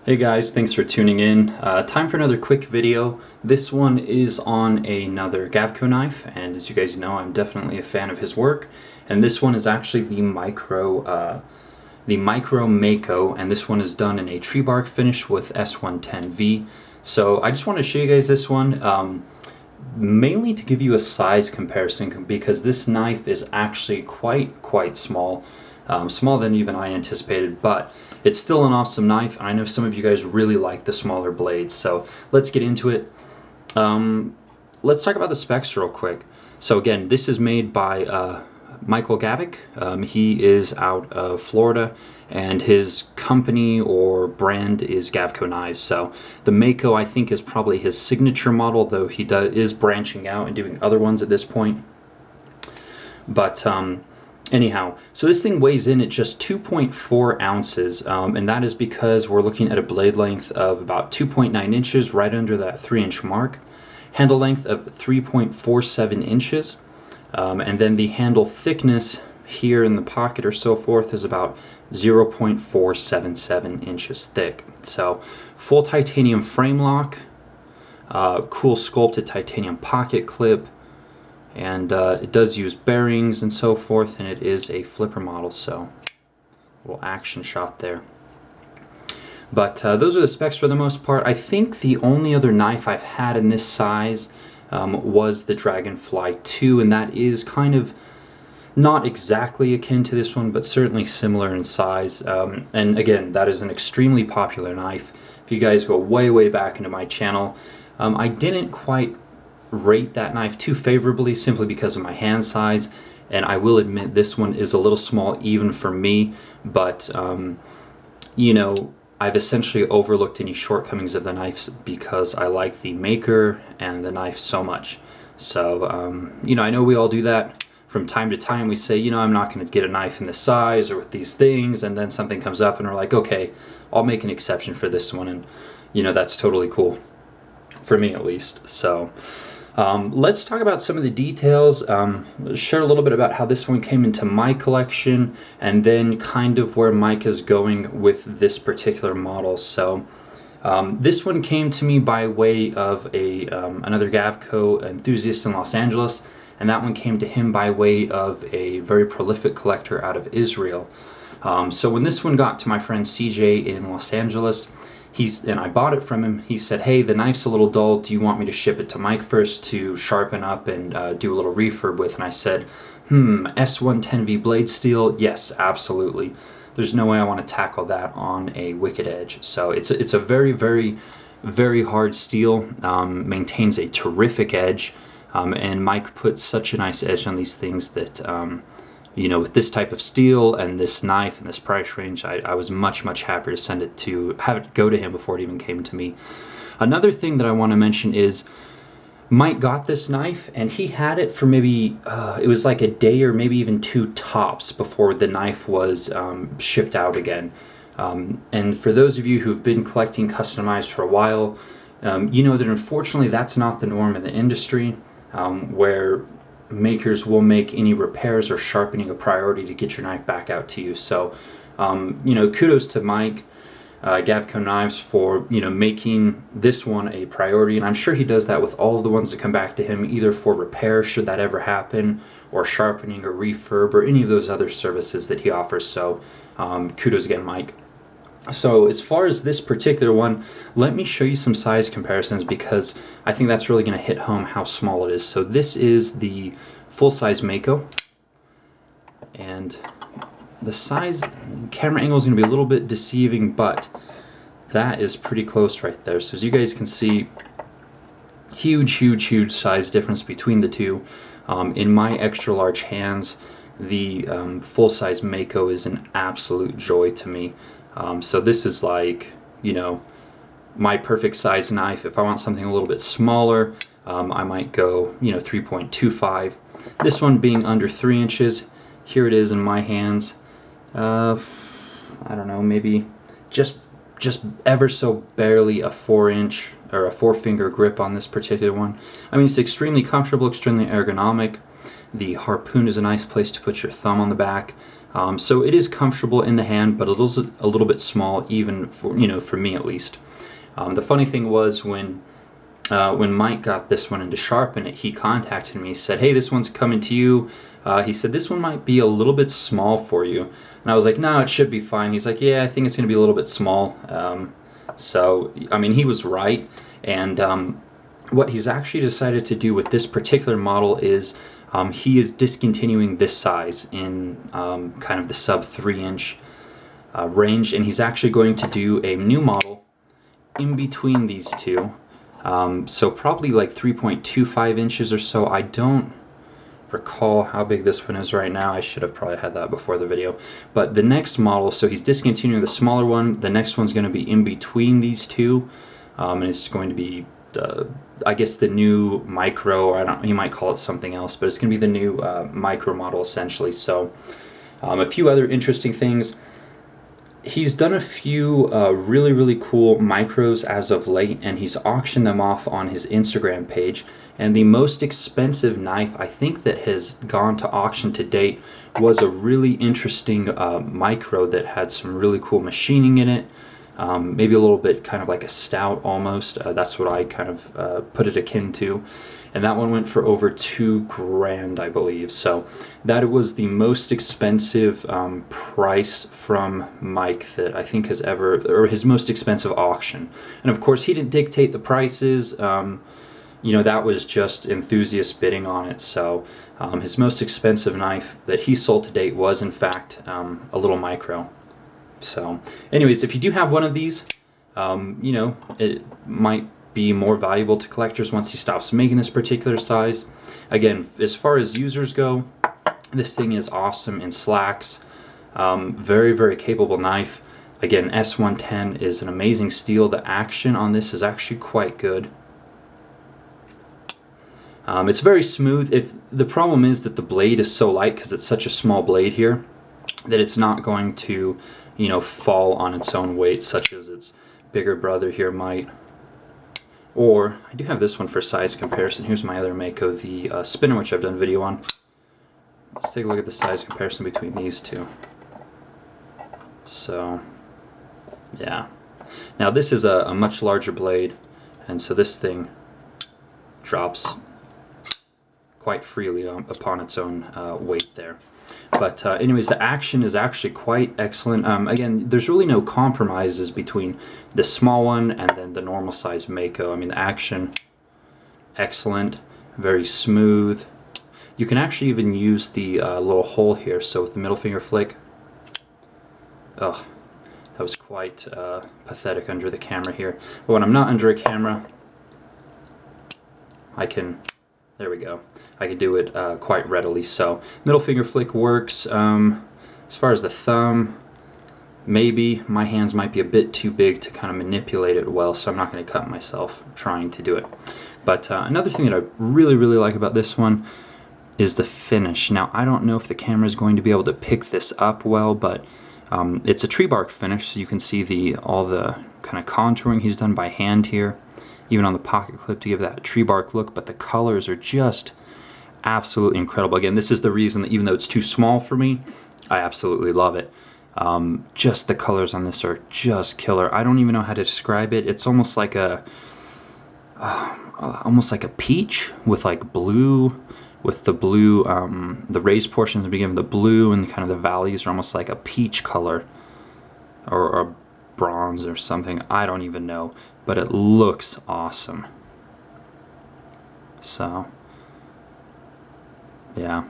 Hey guys, thanks for tuning in. Time for another quick video. This one is on another Gavko knife, and as you guys know, I'm definitely a fan of his work. And this one is actually the Micro Mako, and this one is done in a tree bark finish with S110V. So I just want to show you guys this one, mainly to give you a size comparison, because this knife is actually quite small. Smaller than even I anticipated, but it's still an awesome knife, and I know some of you guys really like the smaller blades, so let's get into it. Let's talk about the specs real quick. So again, this is made by Michael Gavko. He is out of Florida, and his company or brand is Gavko Knives. So the Mako, I think, is probably his signature model, though he is branching out and doing other ones at this point. But anyhow, so this thing weighs in at just 2.4 ounces, and that is because we're looking at a blade length of about 2.9 inches, right under that 3-inch mark. Handle length of 3.47 inches, and then the handle thickness here in the pocket or so forth is about 0.477 inches thick. So full titanium frame lock, cool sculpted titanium pocket clip, and it does use bearings and so forth, and it is a flipper model, so a little action shot there. But those are the specs for the most part. I think the only other knife I've had in this size was the Dragonfly 2, and that is kind of not exactly akin to this one, but certainly similar in size. And again, that is an extremely popular knife. If you guys go way back into my channel, I didn't quite rate that knife too favorably simply because of my hand size, and I will admit this one is a little small even for me, but you know, I've essentially overlooked any shortcomings of the knives because I like the maker and the knife so much. So you know, I know we all do that from time to time. We say, you know, I'm not going to get a knife in this size or with these things, and then something comes up and we're like, okay, I'll make an exception for this one, and you know, that's totally cool for me at least. So let's talk about some of the details, share a little bit about how this one came into my collection, and then kind of where Mike is going with this particular model. So this one came to me by way of another Gavko enthusiast in Los Angeles, and that one came to him by way of a very prolific collector out of Israel. So when this one got to my friend CJ in Los Angeles, and I bought it from him, he said, hey, the knife's a little dull, do you want me to ship it to Mike first to sharpen up and do a little refurb with? And I said, S110V blade steel, yes, absolutely. There's no way I want to tackle that on a wicked edge. So it's a very hard steel, maintains a terrific edge, and Mike puts such a nice edge on these things that you know, with this type of steel and this knife and this price range, I was much happier to have it go to him before it even came to me. Another thing that I want to mention is Mike got this knife, and he had it for maybe it was like a day or maybe even 2 tops before the knife was shipped out again. And for those of you who've been collecting customized for a while, you know that unfortunately that's not the norm in the industry, where makers will make any repairs or sharpening a priority to get your knife back out to you. So you know, kudos to Mike Gavko Knives for, you know, making this one a priority, and I'm sure he does that with all of the ones that come back to him, either for repair should that ever happen, or sharpening or refurb, or any of those other services that he offers. So kudos again, Mike. So as far as this particular one, let me show you some size comparisons, because I think that's really going to hit home how small it is. So this is the full-size Mako, and the size, camera angle is going to be a little bit deceiving, but that is pretty close right there. So as you guys can see, huge size difference between the two. In my extra large hands, the full-size Mako is an absolute joy to me. So this is like, you know, my perfect size knife. If I want something a little bit smaller, I might go, you know, 3.25. This one being under 3 inches, here it is in my hands. I don't know, maybe just ever so barely a 4-inch or a 4-finger grip on this particular one. I mean, it's extremely comfortable, extremely ergonomic. The harpoon is a nice place to put your thumb on the back. So it is comfortable in the hand, but it is a little bit small, even for, you know, for me at least. The funny thing was when Mike got this one in to sharpen it, he contacted me, said, hey, this one's coming to you. He said, this one might be a little bit small for you. And I was like, no, it should be fine. He's like, yeah, I think it's going to be a little bit small. So, I mean, he was right. And what he's actually decided to do with this particular model is he is discontinuing this size in kind of the sub 3-inch range. And he's actually going to do a new model in between these two. So probably like 3.25 inches or so. I don't recall how big this one is right now. I should have probably had that before the video. But the next model, so he's discontinuing the smaller one. The next one's going to be in between these two. And it's going to be, I guess, the new micro, or I don't, you might call it something else, but it's going to be the new micro model essentially. So a few other interesting things. He's done a few really, really cool micros as of late, and he's auctioned them off on his Instagram page. And the most expensive knife I think that has gone to auction to date was a really interesting micro that had some really cool machining in it. Maybe a little bit kind of like a stout almost. That's what I kind of put it akin to. And that one went for over $2,000, I believe. So that was the most expensive price from Mike that I think has ever, or his most expensive auction. And of course, he didn't dictate the prices. You know, that was just enthusiasts bidding on it. So his most expensive knife that he sold to date was, in fact, a little micro. So, anyways, if you do have one of these, you know, it might be more valuable to collectors once he stops making this particular size. Again, as far as users go, this thing is awesome in slacks. Very, very capable knife. Again, S110 is an amazing steel. The action on this is actually quite good. It's very smooth. If the problem is that the blade is so light because it's such a small blade here that it's not going to, you know, fall on its own weight, such as its bigger brother here might. Or, I do have this one for size comparison. Here's my other Mako, the spinner, which I've done a video on. Let's take a look at the size comparison between these two. So, yeah. Now this is a much larger blade, and so this thing drops quite freely upon its own weight there. But anyways, the action is actually quite excellent. Again, there's really no compromises between the small one and then the normal size Mako. I mean, the action, excellent, very smooth. You can actually even use the little hole here. So with the middle finger flick, oh, that was quite pathetic under the camera here. But when I'm not under a camera, I can, there we go. I can do it quite readily. So middle finger flick works. As far as the thumb, maybe my hands might be a bit too big to kind of manipulate it well, so I'm not going to cut myself trying to do it. But another thing that I really, really like about this one is the finish. Now, I don't know if the camera is going to be able to pick this up well, but it's a tree bark finish, so you can see all the kind of contouring he's done by hand here, even on the pocket clip to give that tree bark look, but the colors are just absolutely incredible. Again, this is the reason that even though it's too small for me, I absolutely love it. Just the colors on this are just killer. I don't even know how to describe it. It's almost like a peach with like blue, with the blue, the raised portions at the beginning of the blue, and kind of the valleys are almost like a peach color or a bronze or something. I don't even know, but it looks awesome. So yeah,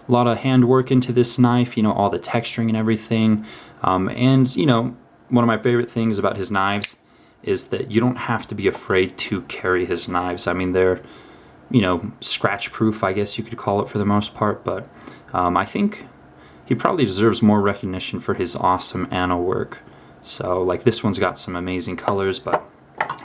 a lot of handwork into this knife, you know, all the texturing and everything. And, you know, one of my favorite things about his knives is that you don't have to be afraid to carry his knives. I mean, they're, you know, scratch proof, I guess you could call it for the most part. But I think he probably deserves more recognition for his awesome ano work. So, like, this one's got some amazing colors, but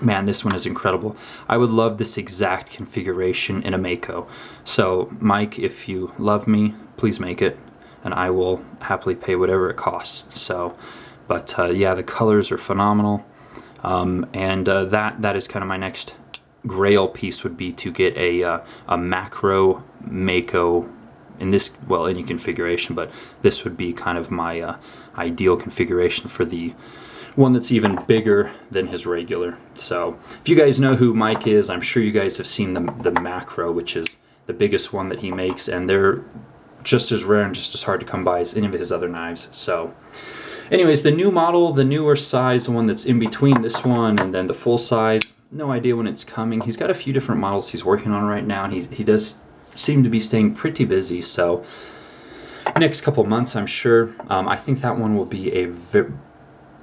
man, this one is incredible. I would love this exact configuration in a Mako. So, Mike, if you love me, please make it, and I will happily pay whatever it costs. So, but yeah, the colors are phenomenal, and that is kind of my next grail piece would be to get a macro Mako in this, well, any configuration, but this would be kind of my ideal configuration for the one that's even bigger than his regular. So if you guys know who Mike is, I'm sure you guys have seen the Macro, which is the biggest one that he makes, and they're just as rare and just as hard to come by as any of his other knives. So anyways, the new model, the newer size, the one that's in between this one and then the full size, no idea when it's coming. He's got a few different models he's working on right now, and he does seem to be staying pretty busy. So next couple months, I'm sure. I think that one will be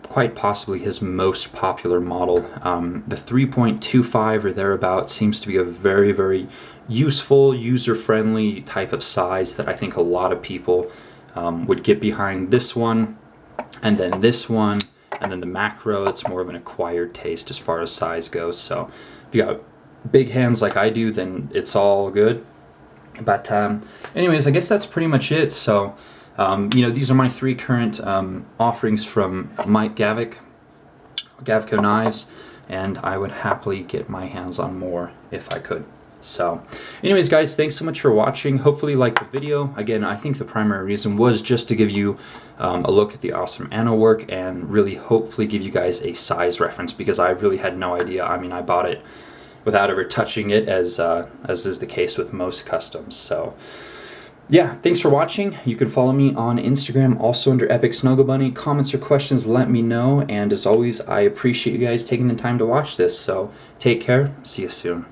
quite possibly his most popular model. The 3.25 or thereabout seems to be a very, very useful, user-friendly type of size that I think a lot of people would get behind. This one, and then this one, and then the Macro. It's more of an acquired taste as far as size goes. So if you got big hands like I do, then it's all good. But anyways, I guess that's pretty much it. So these are my 3 current offerings from Mike Gavko Knives, and I would happily get my hands on more if I could. So anyways, guys, thanks so much for watching. Hopefully you liked the video. Again, I think the primary reason was just to give you a look at the awesome ano work and really hopefully give you guys a size reference, because I really had no idea. I mean, I bought it without ever touching it, as is the case with most customs. So yeah, thanks for watching. You can follow me on Instagram, also under Epic Snuggle Bunny. Comments or questions, let me know. And as always, I appreciate you guys taking the time to watch this. So take care. See you soon.